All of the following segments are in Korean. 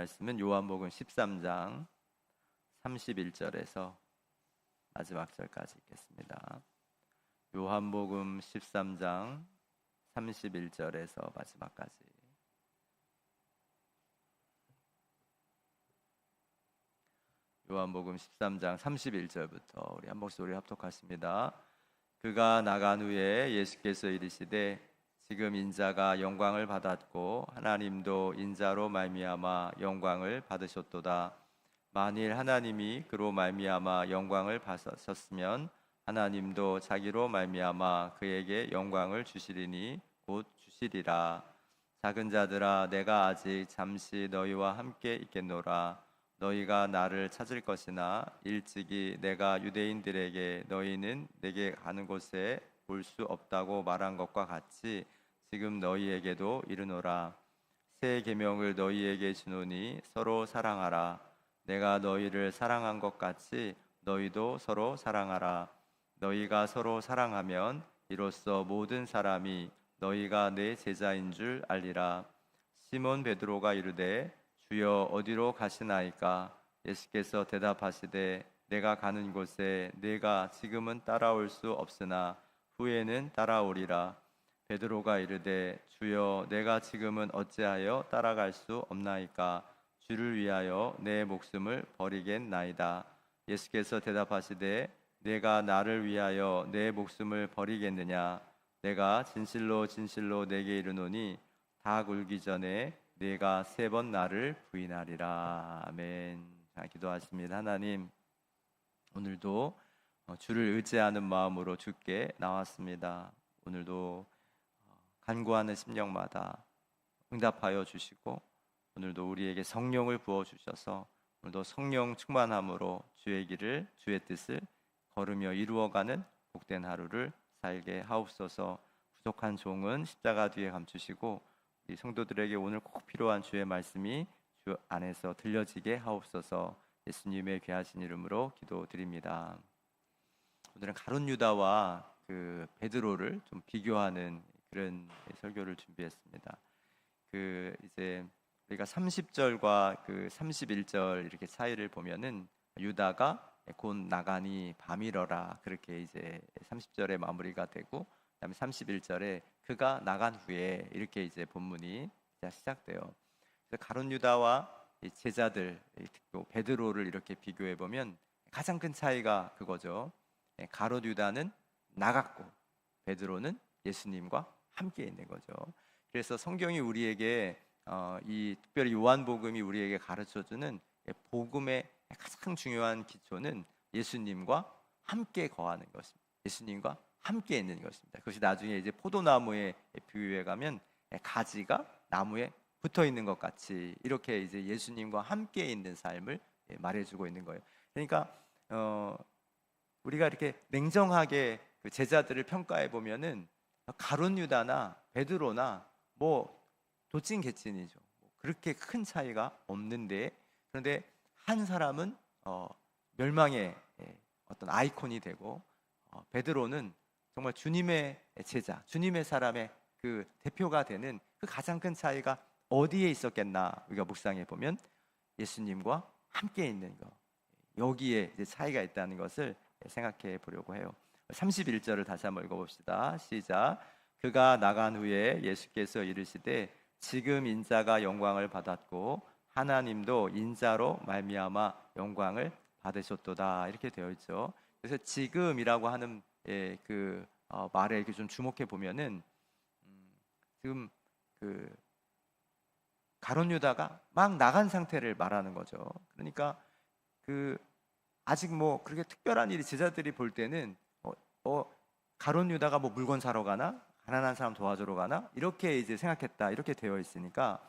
말씀은 요한복음 13장 31절에서 마지막 절까지 읽겠습니다. 요한복음 13장 31절에서 마지막까지. 요한복음 13장 31절부터 우리 한 목소리 합독하십니다. 그가 나간 후에 예수께서 이르시되 지금 인자가 영광을 받았고 하나님도 인자로 말미암아 영광을 받으셨도다. 만일 하나님이 그로 말미암아 영광을 받으셨으면 하나님도 자기로 말미암아 그에게 영광을 주시리니 곧 주시리라. 작은 자들아, 내가 아직 잠시 너희와 함께 있겠노라. 너희가 나를 찾을 것이나 일찍이 내가 유대인들에게 너희는 내게 가는 곳에 볼 수 없다고 말한 것과 같이 지금 너희에게도 이르노라. 새 계명을 너희에게 주노니 서로 사랑하라. 내가 너희를 사랑한 것 같이 너희도 서로 사랑하라. 너희가 서로 사랑하면 이로써 모든 사람이 너희가 내 제자인 줄 알리라. 시몬 베드로가 이르되 주여 어디로 가시나이까? 예수께서 대답하시되 내가 가는 곳에 내가 지금은 따라올 수 없으나 후에는 따라오리라. 베드로가 이르되 주여 내가 지금은 어찌하여 따라갈 수 없나이까? 주를 위하여 내 목숨을 버리겠나이다. 예수께서 대답하시되 내가 나를 위하여 내 목숨을 버리겠느냐? 내가 진실로 진실로 내게 이르노니 닭 울기 전에 내가 3번 나를 부인하리라. 아멘. 자, 기도하십니다. 하나님, 오늘도 주를 의지하는 마음으로 주께 나왔습니다. 오늘도 간구하는 심령마다 응답하여 주시고 오늘도 우리에게 성령을 부어주셔서 오늘도 성령 충만함으로 주의 길을 주의 뜻을 걸으며 이루어가는 복된 하루를 살게 하옵소서. 부족한 종은 십자가 뒤에 감추시고 이 성도들에게 오늘 꼭 필요한 주의 말씀이 주 안에서 들려지게 하옵소서. 예수님의 귀하신 이름으로 기도드립니다. 오늘은 가룟 유다와 그 베드로를 좀 비교하는 그런 설교를 준비했습니다. 이제 우리가 30절과 31절 이렇게 차이를 보면은 유다가 곧 나가니 밤이러라 그렇게 이제 30절에 마무리가 되고 그다음에 31절에 그가 나간 후에 이렇게 이제 본문이 시작돼요. 그래서 가룟 유다와 제자들 베드로를 이렇게 비교해 보면 가장 큰 차이가 그거죠. 가룟 유다는 나갔고 베드로는 예수님과 함께 있는 거죠. 그래서 성경이 우리에게 이 특별히 요한복음이 우리에게 가르쳐주는 복음의 가장 중요한 기초는 예수님과 함께 거하는 것입니다. 예수님과 함께 있는 것입니다. 그것이 나중에 이제 포도나무에 비유해 가면 가지가 나무에 붙어 있는 것 같이 이렇게 이제 예수님과 함께 있는 삶을 말해주고 있는 거예요. 그러니까 우리가 이렇게 냉정하게 그 제자들을 평가해 보면은 가룟 유다나 베드로나 뭐 도찐개찐이죠. 그렇게 큰 차이가 없는데 그런데 한 사람은 멸망의 어떤 아이콘이 되고 베드로는 정말 주님의 제자, 주님의 사람의 그 대표가 되는 그 가장 큰 차이가 어디에 있었겠나? 우리가 묵상해 보면 예수님과 함께 있는 것, 여기에 이제 차이가 있다는 것을 생각해 보려고 해요. 31절을 다시 한번 읽어봅시다. 시작. 그가 나간 후에 예수께서 이르시되 지금 인자가 영광을 받았고 하나님도 인자로 말미암아 영광을 받으셨도다 이렇게 되어 있죠. 그래서 지금이라고 하는 말에 이렇게 좀 주목해 보면은 지금 가룟 유다가 막 나간 상태를 말하는 거죠. 그러니까 아직 뭐 그렇게 특별한 일이 제자들이 볼 때는 가룟 유다가 뭐 물건 사러 가나 가난한 사람 도와주러 가나 이렇게 이제 생각했다 이렇게 되어 있으니까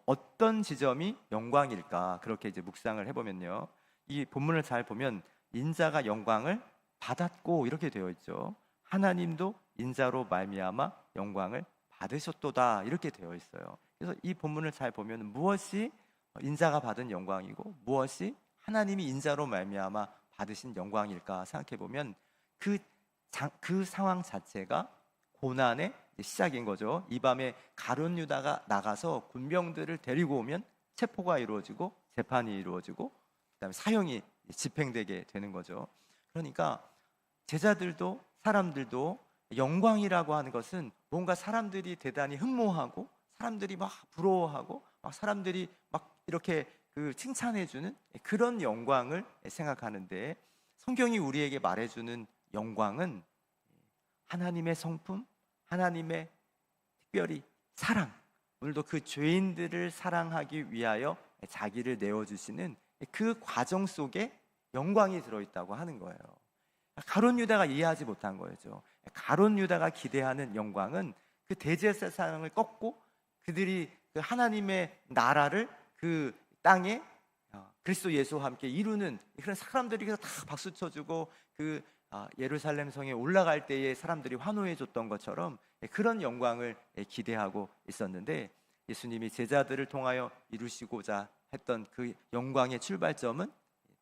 어떤 지점이 영광일까 그렇게 이제 묵상을 해보면요, 이 본문을 잘 보면 인자가 영광을 받았고 이렇게 되어 있죠. 하나님도 인자로 말미암아 영광을 받으셨도다 이렇게 되어 있어요. 그래서 이 본문을 잘 보면 무엇이 인자가 받은 영광이고 무엇이 하나님이 인자로 말미암아 받으신 영광일까 생각해 보면 그 상황 자체가 고난의 시작인 거죠. 이 밤에 가룟 유다가 나가서 군병들을 데리고 오면 체포가 이루어지고 재판이 이루어지고 그다음에 사형이 집행되게 되는 거죠. 그러니까 제자들도 사람들도 영광이라고 하는 것은 뭔가 사람들이 대단히 흠모하고 사람들이 막 부러워하고 막 사람들이 막 이렇게 칭찬해주는 그런 영광을 생각하는데, 성경이 우리에게 말해주는 영광은 하나님의 성품, 하나님의 특별히 사랑, 오늘도 그 죄인들을 사랑하기 위하여 자기를 내어주시는 그 과정 속에 영광이 들어있다고 하는 거예요. 가룟 유다가 이해하지 못한 거죠. 가룟 유다가 기대하는 영광은 그 대제사장을 꺾고 그들이 그 하나님의 나라를 그 땅에 그리스도 예수와 함께 이루는 그런 사람들이 다 박수 쳐주고 예루살렘 성에 올라갈 때에 사람들이 환호해 줬던 것처럼 그런 영광을 기대하고 있었는데, 예수님이 제자들을 통하여 이루시고자 했던 그 영광의 출발점은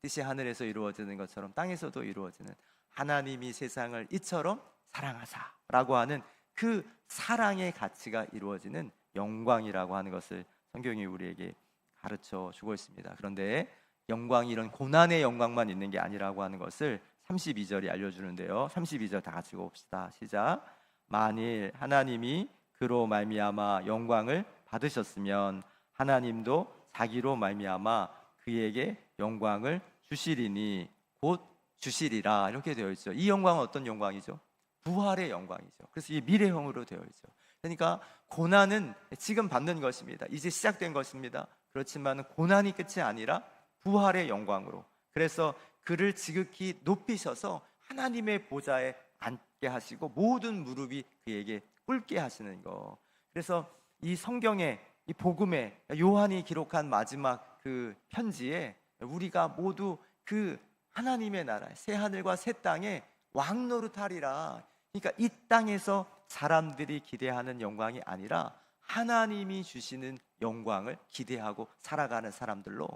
뜻이 하늘에서 이루어지는 것처럼 땅에서도 이루어지는 하나님이 세상을 이처럼 사랑하사라고 하는 그 사랑의 가치가 이루어지는 영광이라고 하는 것을 성경이 우리에게 가르쳐 주고 있습니다. 그런데 영광이 이런 고난의 영광만 있는 게 아니라고 하는 것을 32절이 알려주는데요. 32절 다 같이 읽어봅시다. 시작. 만일 하나님이 그로 말미암아 영광을 받으셨으면 하나님도 자기로 말미암아 그에게 영광을 주시리니 곧 주시리라, 이렇게 되어 있죠. 이 영광은 어떤 영광이죠? 부활의 영광이죠. 그래서 이 미래형으로 되어 있죠. 그러니까 고난은 지금 받는 것입니다. 이제 시작된 것입니다. 그렇지만 고난이 끝이 아니라 부활의 영광으로, 그래서 그를 지극히 높이셔서 하나님의 보좌에 앉게 하시고 모든 무릎이 그에게 꿇게 하시는 것. 그래서 이 성경에, 이 복음에, 요한이 기록한 마지막 그 편지에 우리가 모두 그 하나님의 나라, 새 하늘과 새 땅에 왕노릇하리라. 그러니까 이 땅에서 사람들이 기대하는 영광이 아니라 하나님이 주시는 영광을 기대하고 살아가는 사람들로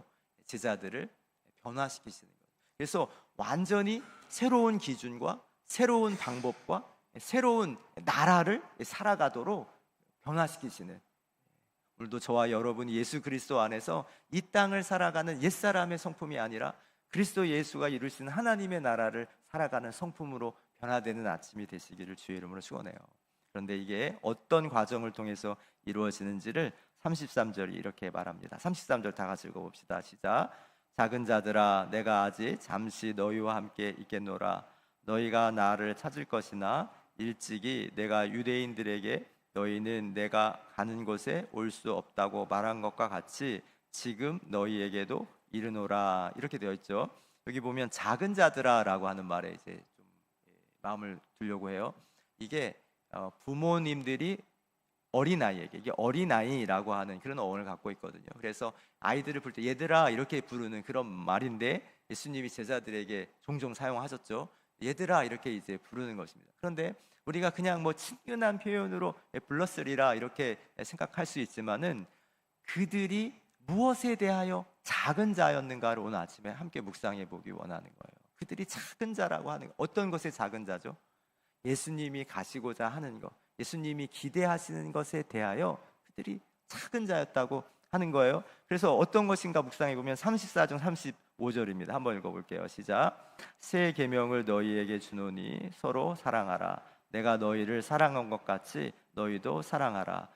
제자들을 변화시키시는 거예요. 그래서 완전히 새로운 기준과 새로운 방법과 새로운 나라를 살아가도록 변화시키시는, 오늘도 저와 여러분이 예수 그리스도 안에서 이 땅을 살아가는 옛사람의 성품이 아니라 그리스도 예수가 이루시는 하나님의 나라를 살아가는 성품으로 변화되는 아침이 되시기를 주의 이름으로 축원해요. 그런데 이게 어떤 과정을 통해서 이루어지는지를 33절이 이렇게 말합니다. 33절 다 같이 읽어봅시다. 시작. 작은 자들아, 내가 아직 잠시 너희와 함께 있겠노라. 너희가 나를 찾을 것이나 일찍이 내가 유대인들에게 너희는 내가 가는 곳에 올 수 없다고 말한 것과 같이 지금 너희에게도 이르노라, 이렇게 되어 있죠. 여기 보면 작은 자들아라고 하는 말에 이제 좀 마음을 두려고 해요. 이게 부모님들이 어린아이에게, 이게 어린아이라고 하는 그런 어원을 갖고 있거든요. 그래서 아이들을 부를 때 얘들아 이렇게 부르는 그런 말인데, 예수님이 제자들에게 종종 사용하셨죠. 얘들아 이렇게 이제 부르는 것입니다. 그런데 우리가 그냥 뭐 친근한 표현으로 불렀으리라 이렇게 생각할 수 있지만은, 그들이 무엇에 대하여 작은 자였는가를 오늘 아침에 함께 묵상해 보기 원하는 거예요. 그들이 작은 자라고 하는 것, 어떤 것의 작은 자죠? 예수님이 가시고자 하는 것, 예수님이 기대하시는 것에 대하여 그들이 작은 자였다고 하는 거예요. 그래서 어떤 것인가 묵상해 보면 34장 35절입니다. 한번 읽어볼게요. 시작. 새 계명을 너희에게 주노니 서로 사랑하라. 내가 너희를 사랑한 것 같이 너희도 사랑하라.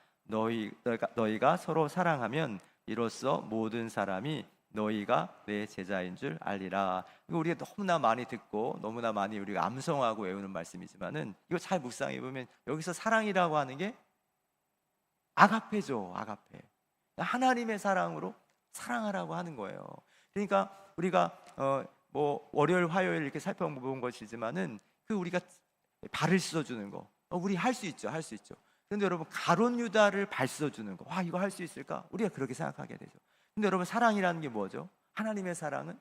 너희가 서로 사랑하면 이로써 모든 사람이 너희가 내 제자인 줄 알리라. 이거 우리가 너무나 많이 듣고 너무나 많이 우리가 암송하고 외우는 말씀이지만은, 이거 잘 묵상해 보면 여기서 사랑이라고 하는 게 아가페죠. 아가페. 하나님의 사랑으로 사랑하라고 하는 거예요. 그러니까 우리가 뭐 월요일 화요일 이렇게 살펴본 것이지만은 우리가 발을 씻어주는 거, 우리 할 수 있죠. 할 수 있죠. 근데 여러분, 가룟 유다를 발 씻어주는 거, 와, 이거 할 수 있을까? 우리가 그렇게 생각하게 되죠. 근데 여러분, 사랑이라는 게 뭐죠? 하나님의 사랑은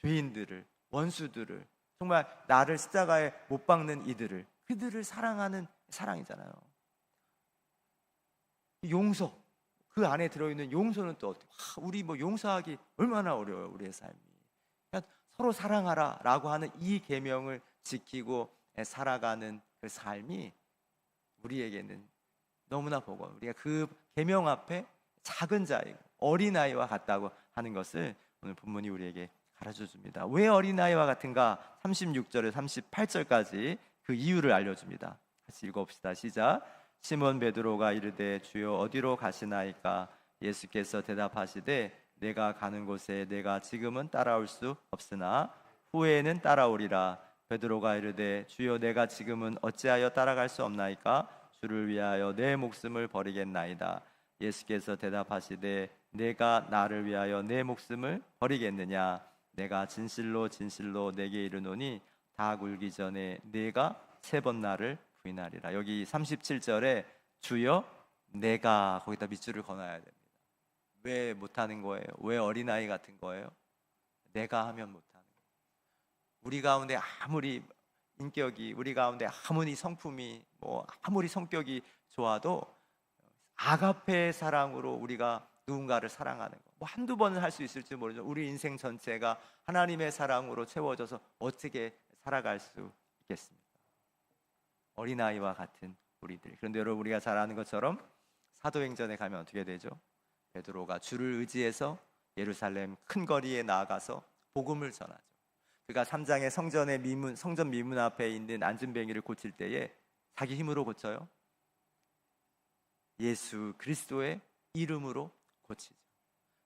죄인들을, 원수들을, 정말 나를 십자가에 못 박는 이들을, 그들을 사랑하는 사랑이잖아요. 용서, 그 안에 들어있는 용서는 또 어떻게, 우리 뭐 용서하기 얼마나 어려워요, 우리의 삶이. 그러니까 서로 사랑하라 라고 하는 이 계명을 지키고 살아가는 그 삶이 우리에게는 너무나 버거워요. 우리가 그 계명 앞에 작은 자이고 어린아이와 같다고 하는 것을 오늘 본문이 우리에게 가르쳐 줍니다. 왜 어린아이와 같은가? 36절에 38절까지 그 이유를 알려줍니다. 같이 읽어봅시다. 시작. 시몬 베드로가 이르되 주여 어디로 가시나이까? 예수께서 대답하시되 내가 가는 곳에 내가 지금은 따라올 수 없으나 후에는 따라오리라. 베드로가 이르되 주여 내가 지금은 어찌하여 따라갈 수 없나이까? 주를 위하여 내 목숨을 버리겠나이다. 예수께서 대답하시되 내가 나를 위하여 내 목숨을 버리겠느냐? 내가 진실로 진실로 내게 이르노니 닭 울기 전에 내가 3번 나를 부인하리라. 여기 37절에 주여 내가 거기다 밑줄을 그어놔야 됩니다. 왜 못하는 거예요? 왜 어린아이 같은 거예요? 내가 하면 못하는 거예요. 우리 가운데 아무리 인격이, 우리 가운데 아무리 성품이, 아무리 성격이 좋아도 아가페의 사랑으로 우리가 누군가를 사랑하는 거, 한두 번은 할 수 있을지 모르죠. 우리 인생 전체가 하나님의 사랑으로 채워져서 어떻게 살아갈 수 있겠습니까? 어린아이와 같은 우리들. 그런데 여러분, 우리가 잘 아는 것처럼 사도행전에 가면 어떻게 되죠? 베드로가 주를 의지해서 예루살렘 큰 거리에 나아가서 복음을 전하죠. 그가 3장의 성전 미문 앞에 있는 앉은뱅이를 고칠 때에 자기 힘으로 고쳐요? 예수 그리스도의 이름으로 고치죠.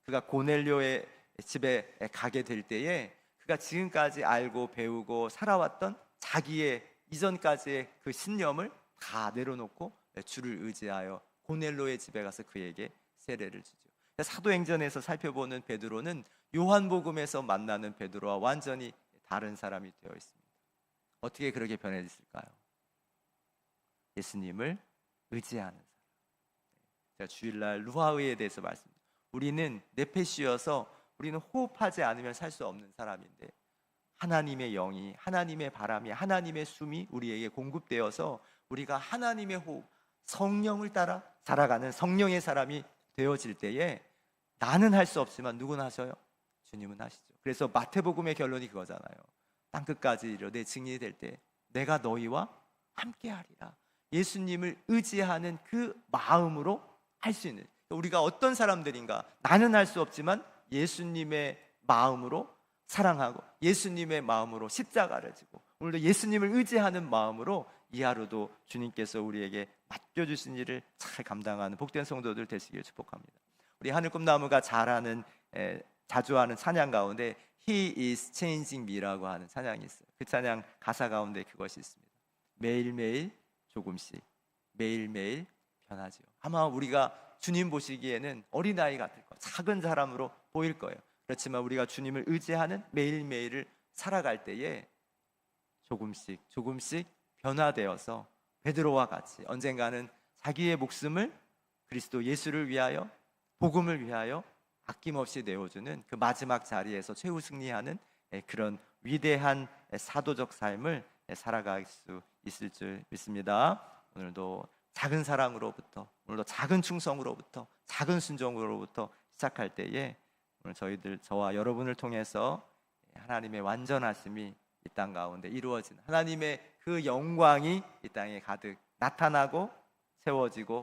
그가 고넬료의 집에 가게 될 때에 그가 지금까지 알고 배우고 살아왔던 자기의 이전까지의 그 신념을 다 내려놓고 주를 의지하여 고넬료의 집에 가서 그에게 세례를 주죠. 사도행전에서 살펴보는 베드로는 요한복음에서 만나는 베드로와 완전히 다른 사람이 되어 있습니다. 어떻게 그렇게 변해졌을까요? 예수님을 의지하는 사람. 제가 주일날 루아의에 대해서 말씀드립니다. 우리는 네페시여서 우리는 호흡하지 않으면 살 수 없는 사람인데, 하나님의 영이, 하나님의 바람이, 하나님의 숨이 우리에게 공급되어서 우리가 하나님의 호흡, 성령을 따라 살아가는 성령의 사람이 되어질 때에 나는 할 수 없지만 누구는 하셔요? 주님은 하시죠. 그래서 마태복음의 결론이 그거잖아요. 땅끝까지 이르러 내 증인이 될 때 내가 너희와 함께하리라. 예수님을 의지하는 그 마음으로 할 수 있는, 우리가 어떤 사람들인가? 나는 할 수 없지만 예수님의 마음으로 사랑하고 예수님의 마음으로 십자가를 지고 오늘도 예수님을 의지하는 마음으로 이 하루도 주님께서 우리에게 맡겨주신 일을 잘 감당하는 복된 성도들 되시길 축복합니다. 우리 하늘 꿈나무가 자주 하는 찬양 가운데 He is changing me라고 하는 찬양이 있어요. 그 찬양 가사 가운데 그것이 있습니다. 매일매일 조금씩, 매일매일 변하지요. 아마 우리가 주님 보시기에는 어린아이 같을 거예요. 작은 사람으로 보일 거예요. 그렇지만 우리가 주님을 의지하는 매일매일을 살아갈 때에 조금씩 조금씩 변화되어서 베드로와 같이 언젠가는 자기의 목숨을 그리스도 예수를 위하여, 복음을 위하여 아낌없이 내어주는 그 마지막 자리에서 최후 승리하는 그런 위대한 사도적 삶을 살아갈 수 있을 줄 믿습니다. 오늘도 작은 사랑으로부터, 오늘도 작은 충성으로부터, 작은 순종으로부터 시작할 때에 오늘 저와 여러분을 통해서 하나님의 완전하심이 이 땅 가운데 이루어지는, 하나님의 그 영광이 이 땅에 가득 나타나고 세워지고